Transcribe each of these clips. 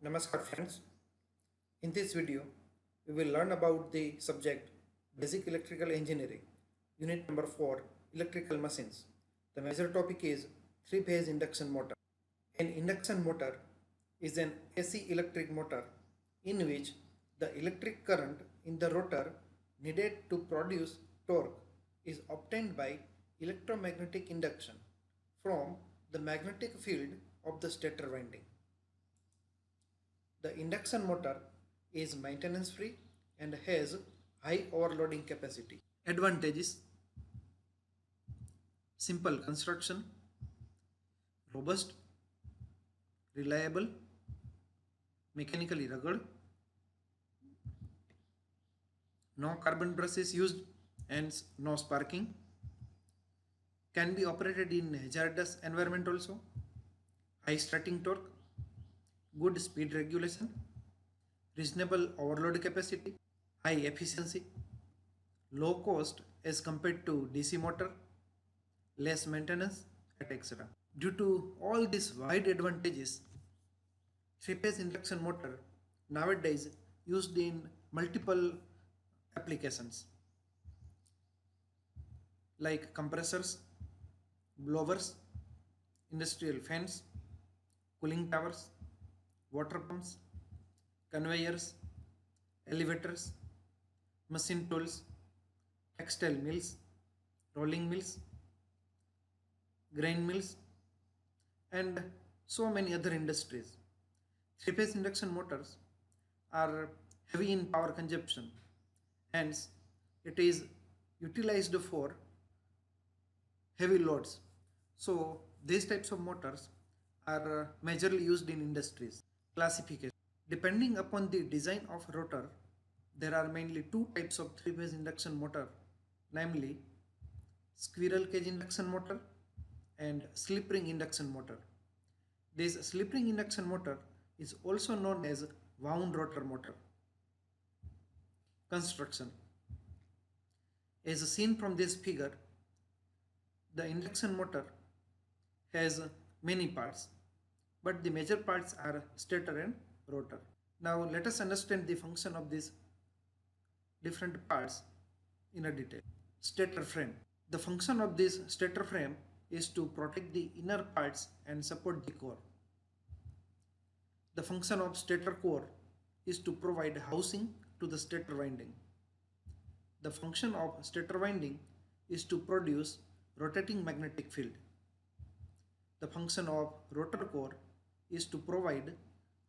Namaskar friends. In this video, we will learn about the subject Basic Electrical Engineering, Unit number 4, Electrical Machines. The major topic is three-phase induction motor. An induction motor is an AC electric motor in which the electric current in the rotor needed to produce torque is obtained by electromagnetic induction from the magnetic field of the stator winding. The induction motor is maintenance free and has high overloading capacity. Advantages: simple construction, robust, reliable, mechanically rugged, no carbon brushes used and no sparking, can be operated in hazardous environment also, high starting torque, good speed regulation, reasonable overload capacity, high efficiency, low cost as compared to DC motor, less maintenance, etc. Due to all these wide advantages, three-phase induction motor nowadays used in multiple applications like compressors, blowers, industrial fans, cooling towers, water pumps, conveyors, elevators, machine tools, textile mills, rolling mills, grain mills, and so many other industries. Three-phase induction motors are heavy in power consumption, hence it is utilized for heavy loads. So these types of motors are majorly used in industries. Classification: depending upon the design of rotor, there are mainly two types of three-phase induction motor, namely squirrel cage induction motor and slip ring induction motor. This slip ring induction motor is also known as wound rotor motor. Construction: as seen from this figure, the induction motor has many parts, but the major parts are stator and rotor. Now let us understand the function of these different parts in a detail. Stator frame. The function of this stator frame is to protect the inner parts and support the core. The function of stator core is to provide housing to the stator winding. The function of stator winding is to produce rotating magnetic field. The function of rotor core is to provide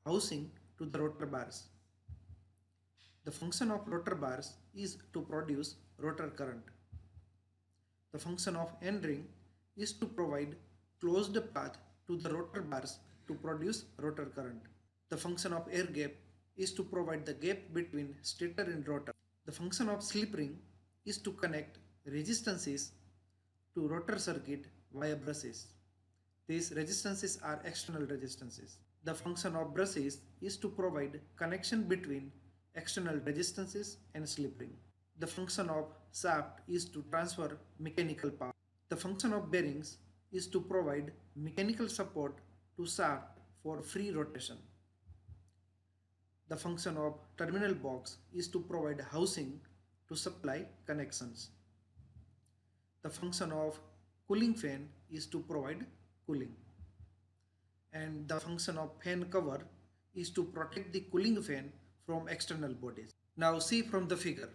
housing to the rotor bars. The function of rotor bars is to produce rotor current. The function of end ring is to provide closed path to the rotor bars to produce rotor current. The function of air gap is to provide the gap between stator and rotor. The function of slip ring is to connect resistances to rotor circuit via brushes. These resistances are external resistances. The function of brushes is to provide connection between external resistances and slip ring. The function of shaft is to transfer mechanical power. The function of bearings is to provide mechanical support to shaft for free rotation. The function of terminal box is to provide housing to supply connections. The function of cooling fan is to provide cooling. And the function of fan cover is to protect the cooling fan from external bodies. Now see from the figure.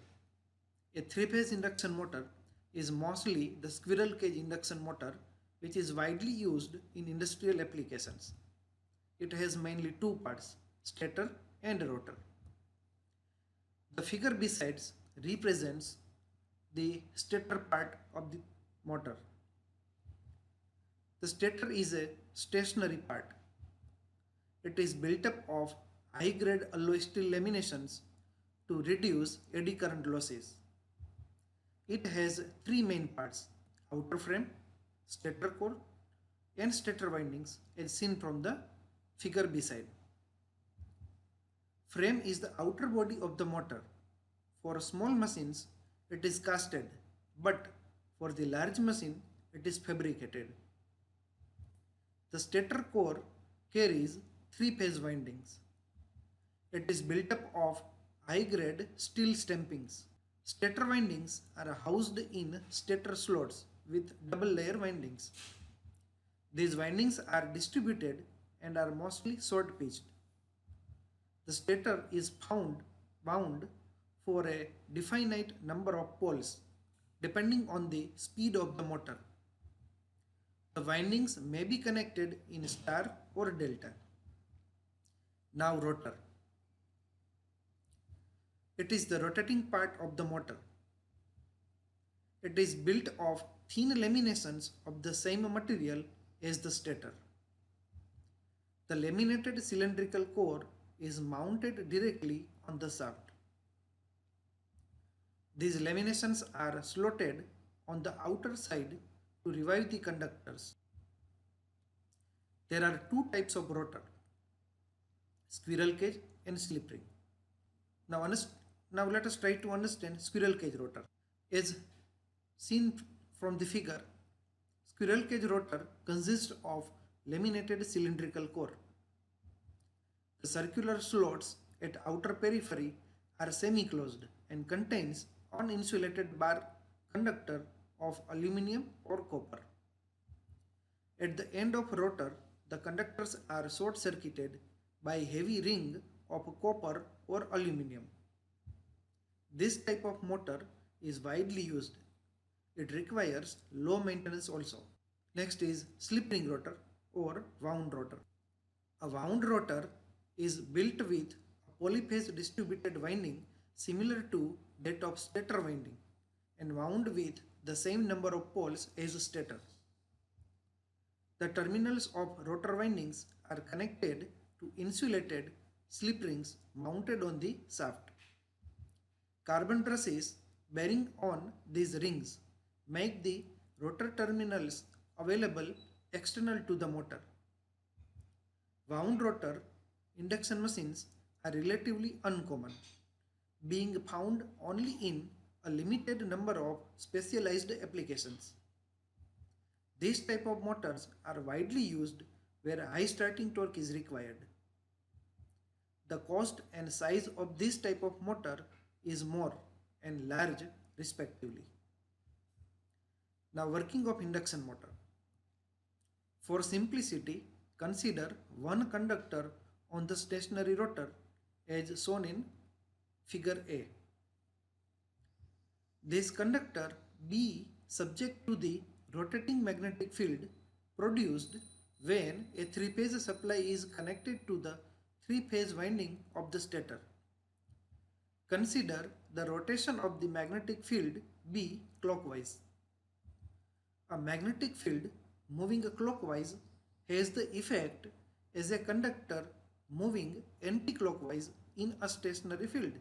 A three-phase induction motor is mostly the squirrel cage induction motor, which is widely used in industrial applications. It has mainly two parts, stator and rotor. The figure besides represents the stator part of the motor. The stator is a stationary part. It is built up of high-grade alloy steel laminations to reduce eddy current losses. It has three main parts: outer frame, stator core, and stator windings, as seen from the figure beside. Frame is the outer body of the motor. For small machines, it is casted, but for the large machine, it is fabricated. The stator core carries three-phase windings. It is built up of high-grade steel stampings. Stator windings are housed in stator slots with double layer windings. These windings are distributed and are mostly short pitched. The stator is bound for a definite number of poles depending on the speed of the motor. The windings may be connected in star or delta. Now rotor. It is the rotating part of the motor. It is built of thin laminations of the same material as the stator. The laminated cylindrical core is mounted directly on the shaft. These laminations are slotted on the outer side to revive the conductors. There are two types of rotor, squirrel cage and slip ring. Now let us try to understand squirrel cage rotor. As seen from the figure, squirrel cage rotor consists of laminated cylindrical core. The circular slots at outer periphery are semi-closed and contains uninsulated bar conductor of aluminum or copper. At the end of rotor, the conductors are short-circuited by heavy ring of copper or aluminum. This type of motor is widely used. It requires low maintenance also. Next is slip ring rotor or wound rotor. A wound rotor is built with a polyphase distributed winding similar to that of stator winding and wound with the same number of poles as stator. The terminals of rotor windings are connected to insulated slip rings mounted on the shaft. Carbon brushes bearing on these rings make the rotor terminals available external to the motor. Wound rotor induction machines are relatively uncommon, being found only in a limited number of specialized applications. These type of motors are widely used where high starting torque is required. The cost and size of this type of motor is more and large respectively. Now working of induction motor. For simplicity, consider one conductor on the stationary rotor as shown in figure A. This conductor be subject to the rotating magnetic field produced when a three-phase supply is connected to the three-phase winding of the stator. Consider the rotation of the magnetic field be clockwise. A magnetic field moving clockwise has the effect as a conductor moving anti-clockwise in a stationary field.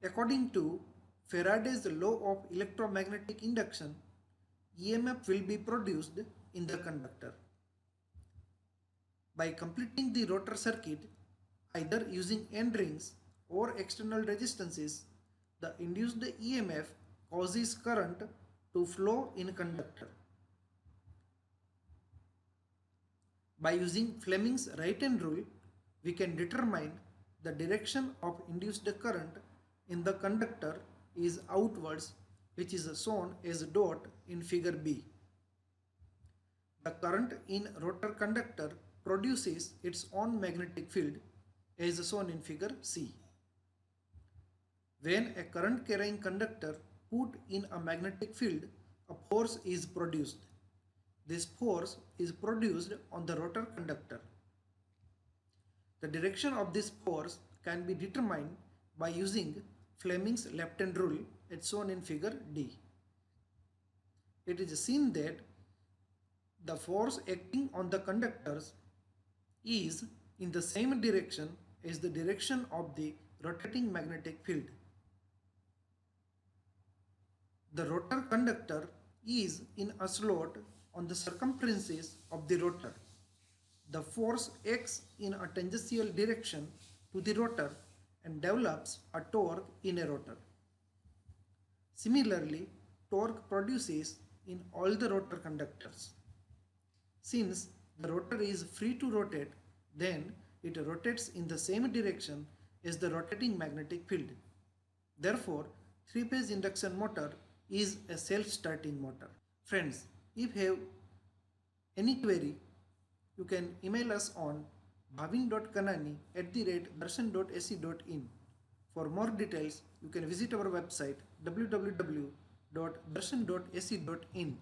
According to Faraday's law of electromagnetic induction, EMF will be produced in the conductor. By completing the rotor circuit, either using end rings or external resistances, the induced EMF causes current to flow in conductor. By using Fleming's right-hand rule, we can determine the direction of induced current in the conductor is outwards, which is shown as dot in figure B. The current in rotor conductor produces its own magnetic field as shown in figure C. When a current carrying conductor put in a magnetic field, a force is produced. This force is produced on the rotor conductor. The direction of this force can be determined by using Fleming's left-hand rule as shown in figure D. It is seen that the force acting on the conductors is in the same direction as the direction of the rotating magnetic field. The rotor conductor is in a slot on the circumferences of the rotor. The force acts in a tangential direction to the rotor and develops a torque in a rotor. Similarly, torque produces in all the rotor conductors. Since the rotor is free to rotate, then It rotates in the same direction as the rotating magnetic field. Therefore, three-phase induction motor is a self-starting motor. Friends, if you have any query, you can email us on bhavin.kanani@darshan.ac.in. For more details, you can visit our website www.darshan.ac.in.